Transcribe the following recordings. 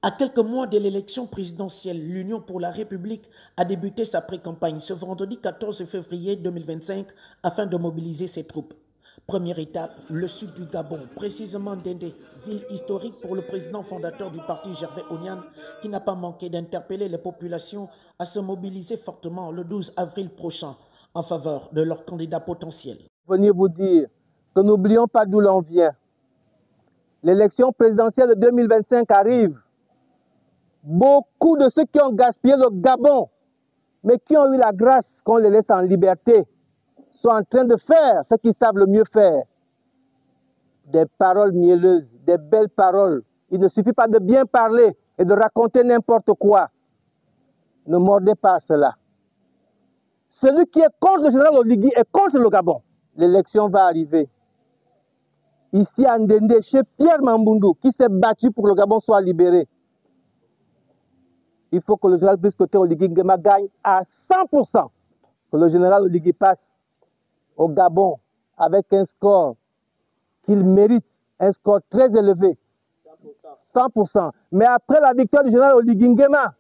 À quelques mois de l'élection présidentielle, l'Union pour la République a débuté sa pré-campagne ce vendredi 14 février 2025 afin de mobiliser ses troupes. Première étape, le sud du Gabon, précisément Dendé, ville historique pour le président fondateur du parti Gervais Onyan, qui n'a pas manqué d'interpeller les populations à se mobiliser fortement le 12 avril prochain en faveur de leurs candidats potentiels. Venir vous dire que n'oublions pas d'où l'on vient. L'élection présidentielle de 2025 arrive. Beaucoup de ceux qui ont gaspillé le Gabon, mais qui ont eu la grâce qu'on les laisse en liberté, sont en train de faire ce qu'ils savent le mieux faire. Des paroles mielleuses, des belles paroles. Il ne suffit pas de bien parler et de raconter n'importe quoi. Ne mordez pas à cela. Celui qui est contre le général Oligui est contre le Gabon. L'élection va arriver. Ici à Ndendé, chez Pierre Mambundu, qui s'est battu pour que le Gabon soit libéré. Il faut que le général Brice Clotaire Oligui Nguema gagne à 100%. Que le général Oligui passe au Gabon avec un score qu'il mérite, un score très élevé. 100%. Mais après la victoire du général Oligui Nguema,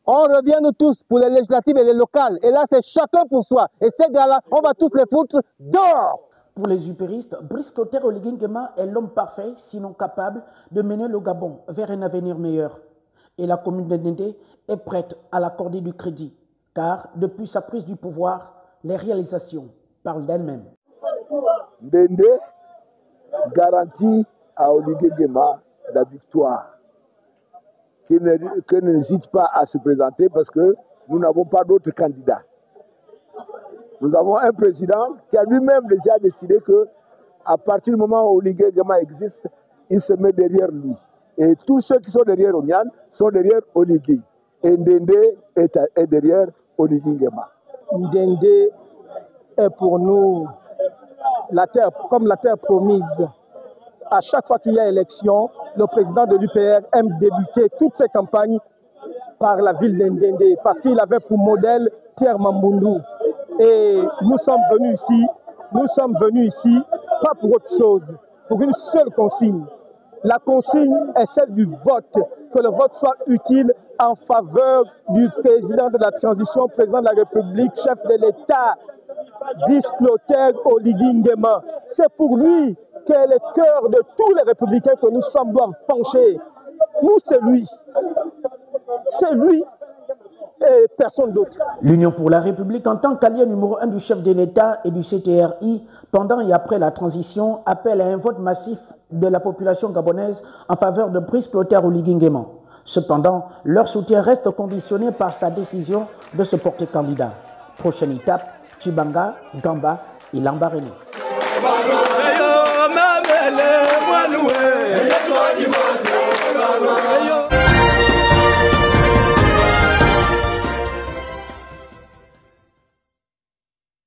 on revient nous tous pour les législatives et les locales. Et là, c'est chacun pour soi. Et ces gars-là, on va tous les foutre dehors. Pour les upéristes, Brice Clotaire Oligui Nguema est l'homme parfait, sinon capable, de mener le Gabon vers un avenir meilleur. Et la commune de Ndendé est prête à l'accorder du crédit, car depuis sa prise du pouvoir, les réalisations parlent d'elles-mêmes. Ndendé garantit à Oligui Nguema la victoire, qu'il n'hésite pas à se présenter parce que nous n'avons pas d'autres candidats. Nous avons un président qui a lui-même déjà décidé que à partir du moment où Oligui Nguema existe, il se met derrière lui. Et tous ceux qui sont derrière Onyan sont derrière Oligui. Et Ndendé est derrière Oligui Nguema. Ndendé est pour nous la terre, comme la terre promise. À chaque fois qu'il y a élection, le président de l'UPR aime débuter toutes ses campagnes par la ville de Ndendé, parce qu'il avait pour modèle Pierre Mambundu. Et nous sommes venus ici, pas pour autre chose, pour une seule consigne. La consigne est celle du vote, que le vote soit utile en faveur du président de la transition, président de la République, chef de l'État, Brice Clotaire Oligui Nguema. C'est pour lui que le cœur de tous les républicains que nous sommes doivent pencher. Nous, c'est lui. C'est lui et personne d'autre. L'Union pour la République, en tant qu'allié numéro 1 du chef de l'État et du CTRI, pendant et après la transition, appelle à un vote massif de la population gabonaise en faveur de Brice Clotaire Oligui Nguema. Cependant, leur soutien reste conditionné par sa décision de se porter candidat. Prochaine étape, Tchibanga, Gamba et Lambaréné.